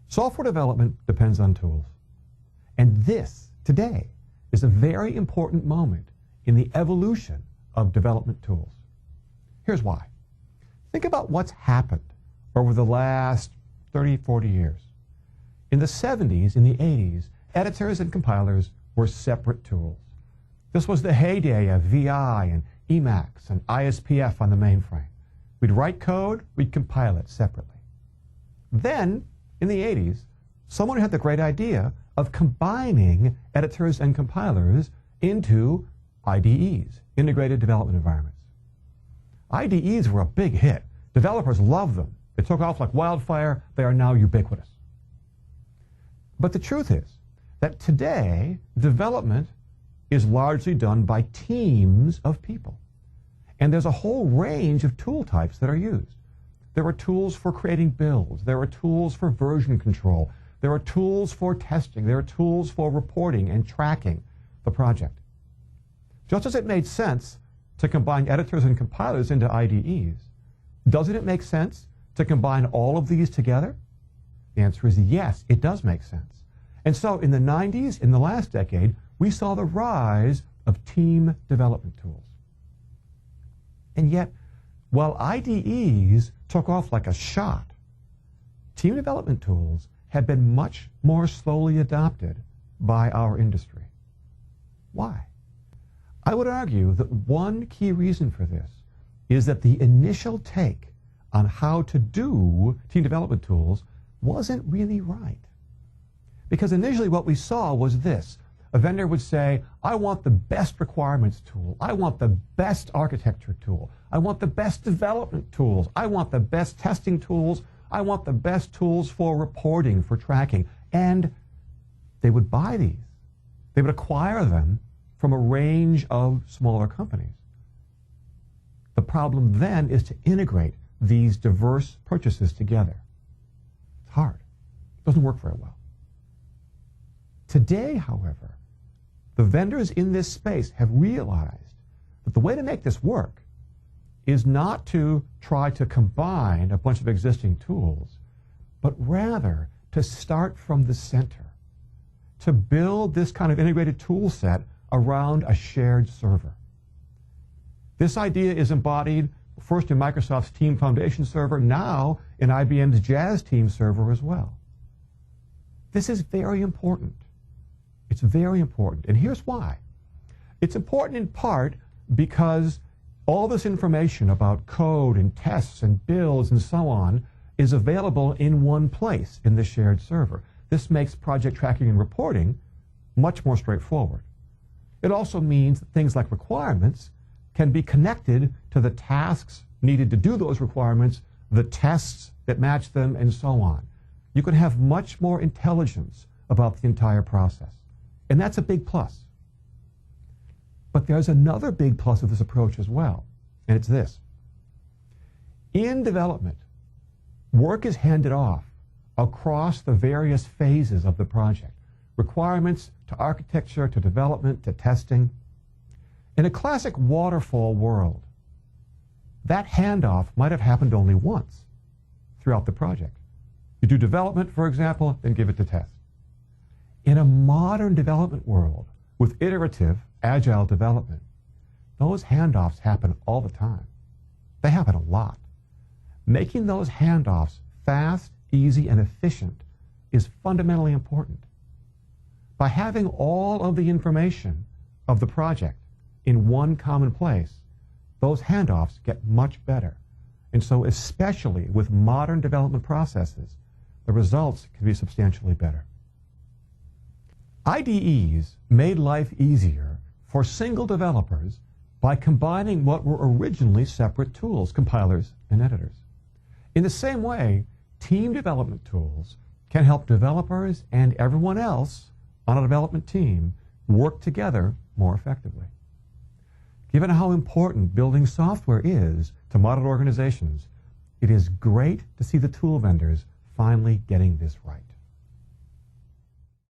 Software development depends on tools. And this, today, is a very important moment in the evolution of development tools. Here's why. Think about what's happened over the last 30, 40 years. In the 70s, in the 80s, editors and compilers were separate tools. This was the heyday of VI and Emacs and ISPF on the mainframe. We'd write code, we'd compile it separately. Then, in the 80s, someone had the great idea of combining editors and compilers into IDEs, integrated development environments. IDEs were a big hit. Developers loved them. They took off like wildfire. They are now ubiquitous. But the truth is that today, development is largely done by teams of people. And there's a whole range of tool types that are used. There are tools for creating builds. There are tools for version control. There are tools for testing. There are tools for reporting and tracking the project. Just as it made sense to combine editors and compilers into IDEs, doesn't it make sense to combine all of these together? The answer is yes, it does make sense. And so in the 90s, in the last decade, we saw the rise of team development tools. And yet, while IDEs took off like a shot, team development tools have been much more slowly adopted by our industry. Why? I would argue that one key reason for this is that the initial take on how to do team development tools wasn't really right. Because initially what we saw was this. A vendor would say, I want the best requirements tool. I want the best architecture tool. I want the best development tools. I want the best testing tools. I want the best tools for reporting, for tracking. And they would buy these. They would acquire them from a range of smaller companies. The problem then is to integrate these diverse purchases together. It's hard. It doesn't work very well. Today, however, the vendors in this space have realized that the way to make this work is not to try to combine a bunch of existing tools, but rather to start from the center, to build this kind of integrated tool set around a shared server. This idea is embodied first in Microsoft's Team Foundation Server, now in IBM's Jazz Team Server as well. This is very important. It's very important. And here's why. It's important in part because all this information about code and tests and builds and so on is available in one place in the shared server. This makes project tracking and reporting much more straightforward. It also means that things like requirements can be connected to the tasks needed to do those requirements, the tests that match them, and so on. You can have much more intelligence about the entire process. And that's a big plus. But there's another big plus of this approach as well, and it's this. In development, work is handed off across the various phases of the project. Requirements to architecture, to development, to testing. In a classic waterfall world, that handoff might have happened only once throughout the project. You do development, for example, then give it to test. In a modern development world with iterative, agile development, those handoffs happen all the time. They happen a lot. Making those handoffs fast, easy, and efficient is fundamentally important. By having all of the information of the project in one common place, those handoffs get much better. And so especially with modern development processes, the results can be substantially better. IDEs made life easier for single developers by combining what were originally separate tools, compilers and editors. In the same way, team development tools can help developers and everyone else on a development team work together more effectively. Given how important building software is to modern organizations, it is great to see the tool vendors finally getting this right.